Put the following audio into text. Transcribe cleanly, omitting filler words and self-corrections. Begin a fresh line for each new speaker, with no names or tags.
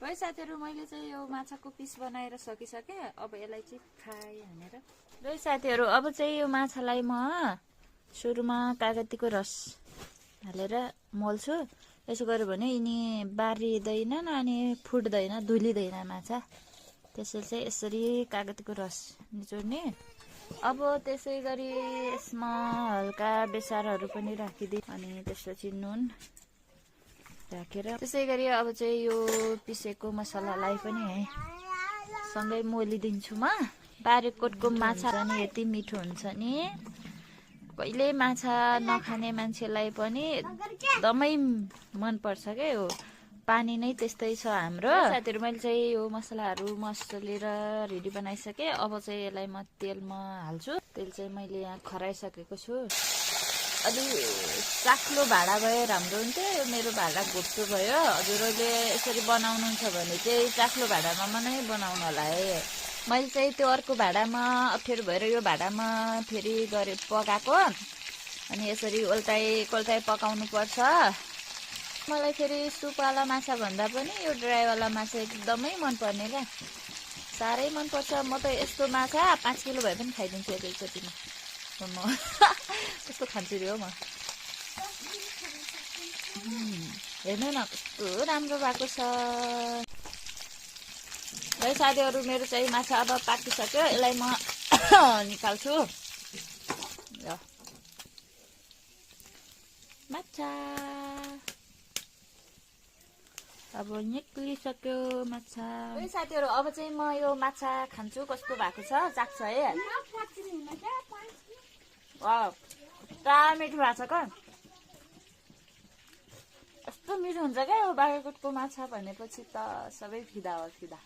है साथीहरू, मैले चाहिँ यो माछाको पिस बनाएर सकिसकेँ। अब यसलाई चाहिँ खाएँ भनेर। है साथीहरू, अब चाहिँ यो माछालाई म सुरुमा कागतीको रस हालेर मोल्छु। यसो गर्यो भने यिनी बारिँदैन अनि फुट्दैन, धुलिँदैन माछा। त्यसैले चाहिँ यसरी कागतीको रस निचोड्ने। अब त्यसै गरी यसमा हल्का बेसारहरू पनि राखिदिए अनि त्यसपछि नुन राखेर त्यसै गरी अब चाहिँ यो पिसेको मसलालाई पनि है सँगै मोलिदिन्छु म। बारीकोटको माछा पनि यति मिठो हुन्छ नि, कहिले माछा नखाने मान्छेलाई पनि एकदमै मनपर्छ क्या। यो पानी नै त्यस्तै छ हाम्रो। साथीहरू, मैले चाहिँ यो मसलाहरू मसलेर रेडी बनाइसकेँ। अब चाहिँ यसलाई म तेलमा हाल्छु। तेल चाहिँ मैले यहाँ खराइसकेको छु। अलि चाख्लो भाँडा भए राम्रो हुन्थ्यो। यो मेरो भाँडा घोप्टो भयो। हजुरहरूले यसरी बनाउनुहुन्छ भने चाहिँ चाख्लो भाँडामा नै बनाउनु होला है। मैले चाहिँ त्यो अर्को भाँडामा अप्ठ्यारो भएर यो भाँडामा फेरि गरे पकाएको। अनि यसरी ओल्टाइ कोल्टाइ पकाउनु पर्छ। मलाई फेरि सुपवाला माछा भन्दा पनि यो ड्राईवाला माछा एकदमै मनपर्ने क्या। साह्रै मनपर्छ। म त यस्तो माछा 5 किलो भए पनि खाइदिन्छु एकैचोटिमा। म कस्तो खान्छु रे हो म। हेर्नु न कस्तो राम्रो भएको छ है साथीहरू। मेरो चाहिँ माछा अब पाकिसक्यो। यसलाई म निकाल्छु। माछा अब निक्लिसक्यो माछा। है साथीहरू, अब चाहिँ म यो माछा खान्छु। कस्तो भएको छ चाख्छ है। कता मिठो भएको छ क्या। यस्तो मिठो हुन्छ क्या यो बाग्राकोटको माछा भनेपछि त सबै फिदा हो फिदा।